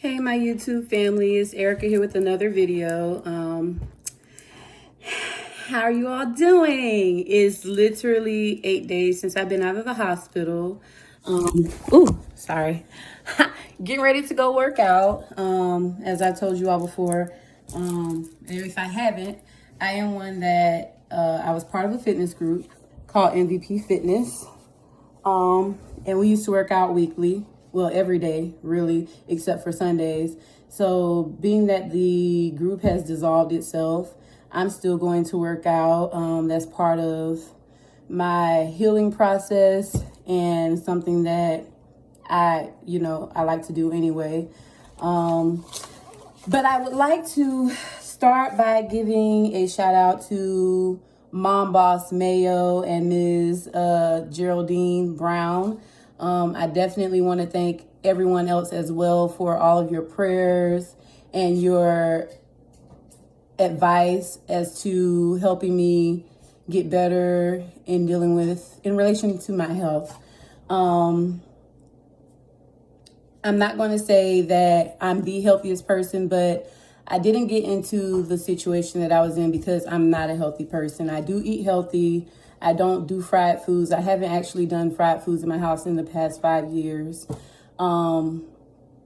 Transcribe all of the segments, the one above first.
Hey, my YouTube family, it's Erica here with another video. How are you all doing? It's literally 8 days since I've been out of the hospital. Sorry. Getting ready to go work out. As I told you all before, and if I haven't, I am one that I was part of a fitness group called MVP Fitness. And we used to work out weekly. Well, every day, really, except for Sundays. So being that the group has dissolved itself, I'm still going to work out. That's part of my healing process and something that I like to do anyway. But I would like to start by giving a shout out to Mom Boss Mayo and Ms. Geraldine Brown. I definitely want to thank everyone else as well for all of your prayers and your advice as to helping me get better in relation to my health. I'm not going to say that I'm the healthiest person, but I didn't get into the situation that I was in because I'm not a healthy person. I do eat healthy. I don't do fried foods. I haven't actually done fried foods in my house in the past 5 years.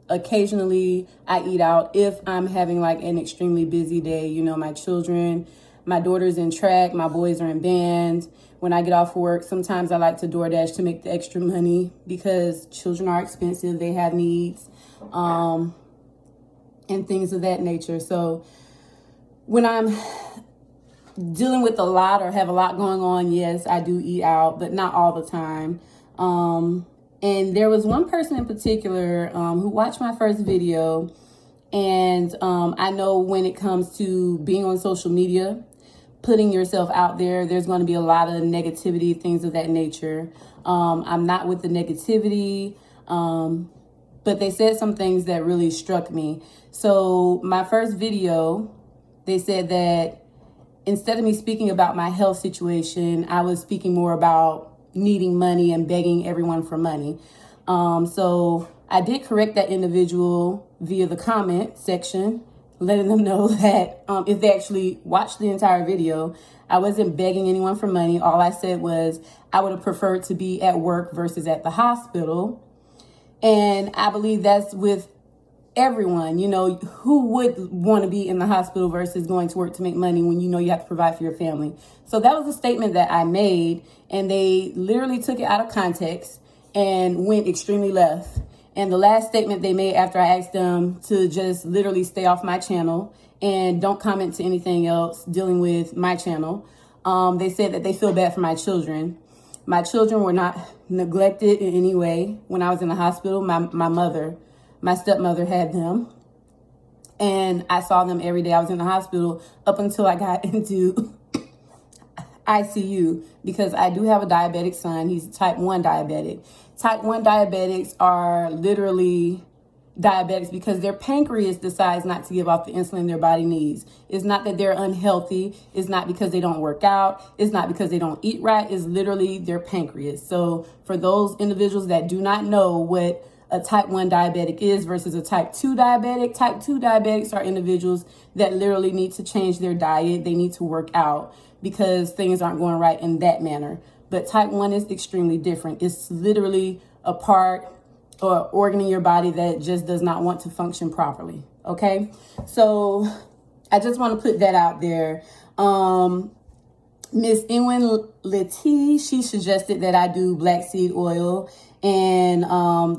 Occasionally I eat out if I'm having like an extremely busy day. You know, my daughter's in track, my boys are in band. When I get off work, sometimes I like to DoorDash to make the extra money because children are expensive. They have needs, and things of that nature. So when I'm dealing with a lot or have a lot going on, yes, I do eat out, but not all the time. And there was one person in particular who watched my first video. And I know when it comes to being on social media, putting yourself out there, there's going to be a lot of negativity, things of that nature. I'm not with the negativity, but they said some things that really struck me. So my first video, they said that instead of me speaking about my health situation, I was speaking more about needing money and begging everyone for money. So I did correct that individual via the comment section, letting them know that if they actually watched the entire video, I wasn't begging anyone for money. All I said was I would have preferred to be at work versus at the hospital. And I believe that's with everyone. You know, who would want to be in the hospital versus going to work to make money when you know you have to provide for your family? So that was a statement that I made, and they literally took it out of context and went extremely left. And the last statement they made after I asked them to just literally stay off my channel and don't comment to anything else dealing with my channel, they said that they feel bad for my children. My children were not neglected in any way when I was in the hospital. My stepmother had them, and I saw them every day I was in the hospital up until I got into ICU, because I do have a diabetic son. He's type 1 diabetic. Type 1 diabetics are literally diabetics because their pancreas decides not to give off the insulin their body needs. It's not that they're unhealthy. It's not because they don't work out. It's not because they don't eat right. It's literally their pancreas. So for those individuals that do not know what a type 1 diabetic is versus a type 2 diabetic, type 2 diabetics are individuals that literally need to change their diet. They need to work out because things aren't going right in that manner. But type 1 is extremely different. It's literally a part or organ in your body that just does not want to function properly. Okay, so I just want to put that out there. Miss Inwin Letty, she suggested that I do black seed oil. And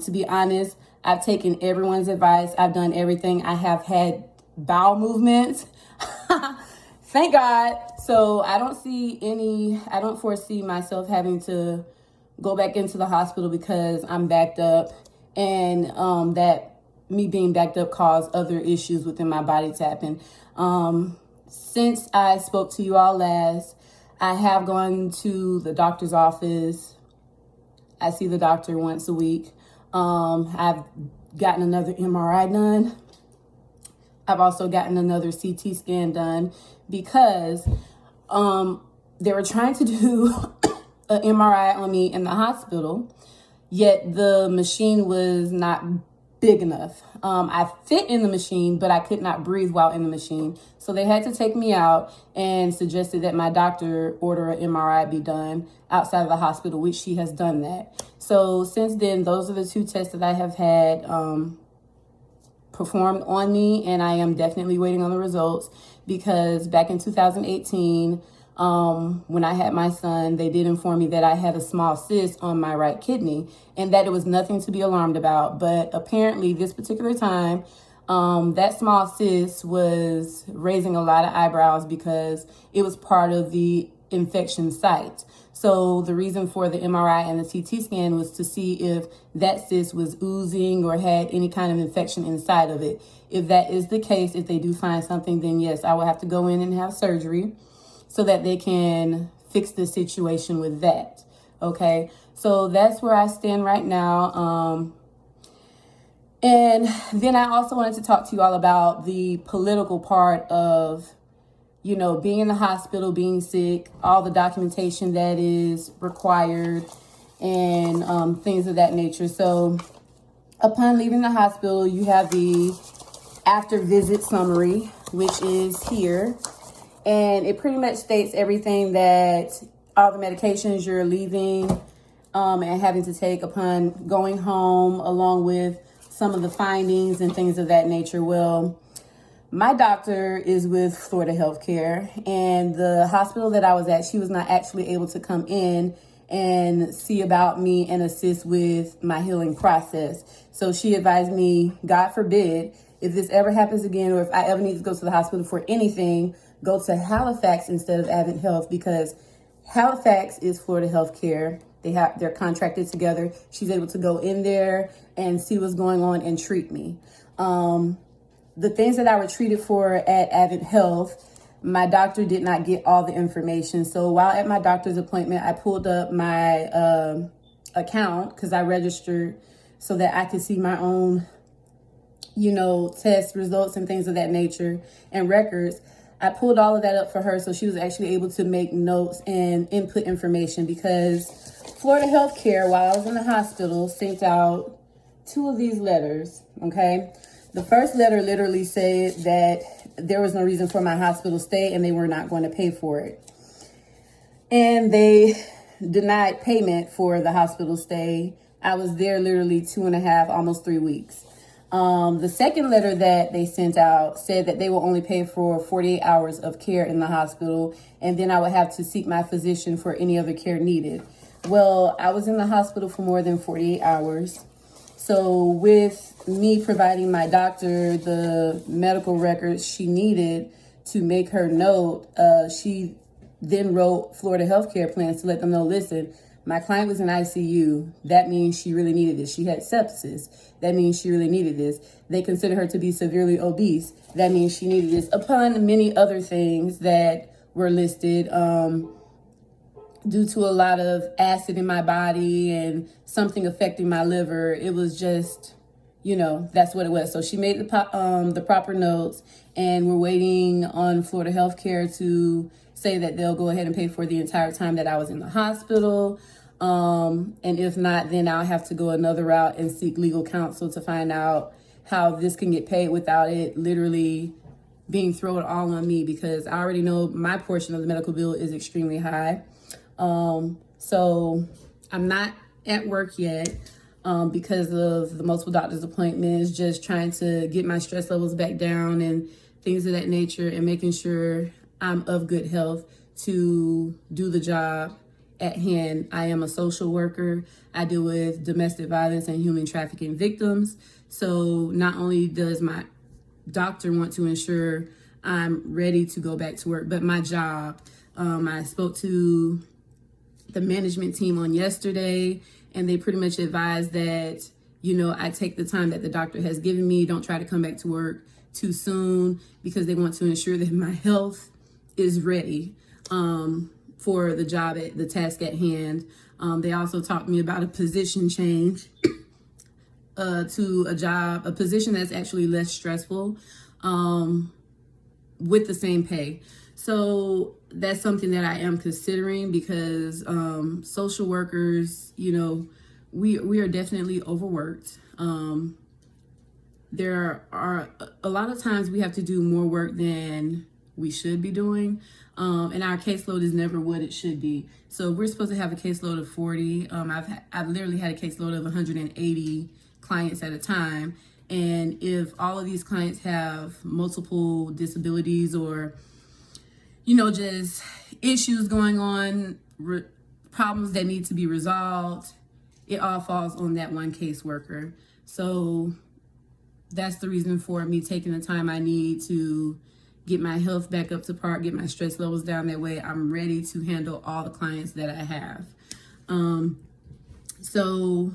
to be honest, I've taken everyone's advice. I've done everything. I have had bowel movements. Thank God. So I don't foresee myself having to go back into the hospital because I'm backed up, and that me being backed up caused other issues within my body to happen. Since I spoke to you all last, I have gone to the doctor's office. I see the doctor once a week. I've gotten another MRI done. I've also gotten another CT scan done because they were trying to do an MRI on me in the hospital, yet the machine was not big enough. I fit in the machine, but I could not breathe while in the machine. So they had to take me out and suggested that my doctor order an MRI be done outside of the hospital, which she has done that. So since then, those are the 2 tests that I have had performed on me, and I am definitely waiting on the results, because back in 2018, when I had my son, they did inform me that I had a small cyst on my right kidney and that it was nothing to be alarmed about. But apparently this particular time, that small cyst was raising a lot of eyebrows because it was part of the infection site. So the reason for the MRI and the CT scan was to see if that cyst was oozing or had any kind of infection inside of it. If that is the case, if they do find something, then yes, I will have to go in and have surgery so that they can fix the situation with that. Okay, so that's where I stand right now. And then I also wanted to talk to you all about the political part of, you know, being in the hospital, being sick, all the documentation that is required, and things of that nature. So upon leaving the hospital, you have the after visit summary, which is here. And it pretty much states everything that all the medications you're leaving and having to take upon going home, along with some of the findings and things of that nature. Well, my doctor is with Florida Healthcare, and the hospital that I was at, she was not actually able to come in and see about me and assist with my healing process. So she advised me, God forbid, if this ever happens again, or if I ever need to go to the hospital for anything, go to Halifax instead of Advent Health, because Halifax is Florida Healthcare. They're contracted together. She's able to go in there and see what's going on and treat me. The things that I were treated for at Advent Health, my doctor did not get all the information. So while at my doctor's appointment, I pulled up my account because I registered so that I could see my own, you know, test results and things of that nature and records. I pulled all of that up for her, so she was actually able to make notes and input information, because Florida Healthcare, while I was in the hospital, sent out 2 of these letters, okay? The first letter literally said that there was no reason for my hospital stay and they were not going to pay for it. And they denied payment for the hospital stay. I was there literally 2.5, almost 3 weeks. The second letter that they sent out said that they will only pay for 48 hours of care in the hospital, and then I would have to seek my physician for any other care needed. Well, I was in the hospital for more than 48 hours. So with me providing my doctor the medical records she needed to make her note, she then wrote Florida Healthcare plans to let them know, listen, my client was in ICU. That means she really needed this. She had sepsis. That means she really needed this. They consider her to be severely obese. That means she needed this. Upon many other things that were listed, due to a lot of acid in my body and something affecting my liver, it was just, you know, that's what it was. So she made the proper notes, and we're waiting on Florida Healthcare to say that they'll go ahead and pay for the entire time that I was in the hospital. And if not, then I'll have to go another route and seek legal counsel to find out how this can get paid without it literally being thrown all on me, because I already know my portion of the medical bill is extremely high. So I'm not at work yet because of the multiple doctor's appointments, just trying to get my stress levels back down and things of that nature, and making sure I'm of good health to do the job at hand. I am a social worker. I deal with domestic violence and human trafficking victims. So not only does my doctor want to ensure I'm ready to go back to work, but my job, I spoke to the management team on yesterday, and they pretty much advised that, you know, I take the time that the doctor has given me. Don't try to come back to work too soon, because they want to ensure that my health is ready for the job, at the task at hand. They also talked to me about a position change to a position that's actually less stressful with the same pay. So that's something that I am considering, because social workers, you know, we are definitely overworked. there are a lot of times we have to do more work than we should be doing. And our caseload is never what it should be. So we're supposed to have a caseload of 40. I've literally had a caseload of 180 clients at a time. And if all of these clients have multiple disabilities or, just issues going on, problems that need to be resolved, it all falls on that one caseworker. So that's the reason for me taking the time I need to get my health back up to par, get my stress levels down. That way I'm ready to handle all the clients that I have. So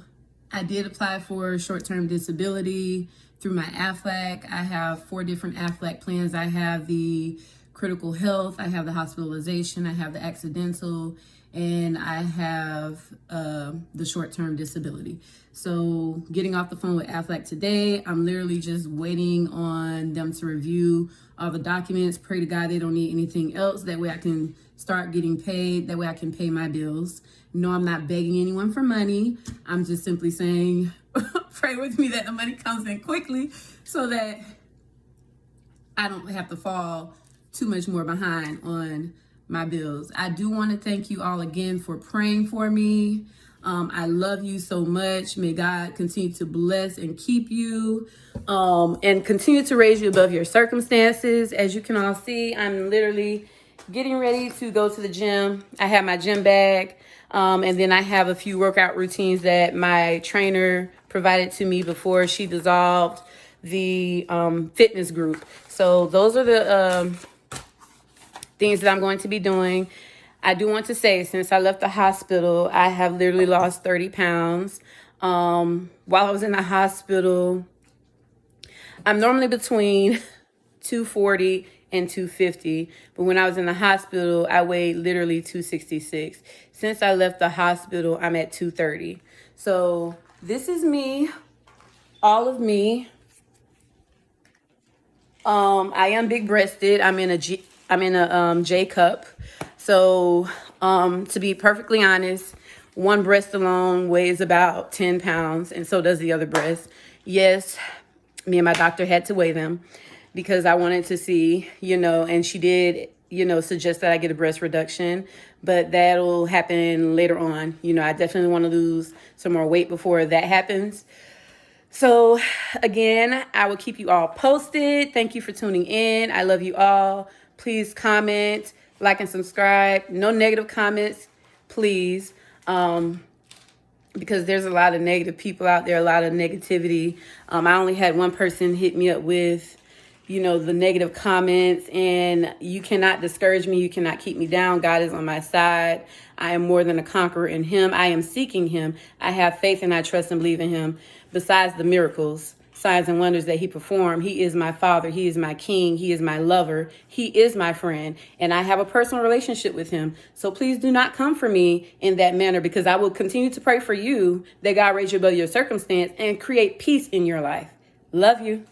I did apply for short-term disability through my AFLAC. I have 4 different AFLAC plans. I have the critical health, I have the hospitalization, I have the accidental, and I have the short-term disability. So getting off the phone with AFLAC today, I'm literally just waiting on them to review all the documents. Pray to God they don't need anything else. That way I can start getting paid. That way I can pay my bills. No, I'm not begging anyone for money. I'm just simply saying, pray with me that the money comes in quickly so that I don't have to fall too much more behind on my bills. I do want to thank you all again for praying for me. I love you so much. May God continue to bless and keep you, and continue to raise you above your circumstances. As you can all see, I'm literally getting ready to go to the gym. I have my gym bag, and then I have a few workout routines that my trainer provided to me before she dissolved the fitness group. So those are the things that I'm going to be doing. I do want to say, since I left the hospital, I have literally lost 30 pounds. While I was in the hospital, I'm normally between 240 and 250. But when I was in the hospital, I weighed literally 266. Since I left the hospital, I'm at 230. So this is me, all of me. I am big breasted. I'm in a J cup. So, to be perfectly honest, one breast alone weighs about 10 pounds, and so does the other breast. Yes, me and my doctor had to weigh them because I wanted to see, and she did, suggest that I get a breast reduction, but that'll happen later on. I definitely want to lose some more weight before that happens. So, again, I will keep you all posted. Thank you for tuning in. I love you all. Please comment, like, and subscribe. No negative comments, please, because there's a lot of negative people out there, a lot of negativity. I only had one person hit me up with, the negative comments, and you cannot discourage me. You cannot keep me down. God is on my side. I am more than a conqueror in him. I am seeking him. I have faith and I trust and believe in him. Besides the miracles, signs and wonders that he performed, he is my father. He is my king. He is my lover. He is my friend. And I have a personal relationship with him. So please do not come for me in that manner, because I will continue to pray for you that God raise you above your circumstance and create peace in your life. Love you.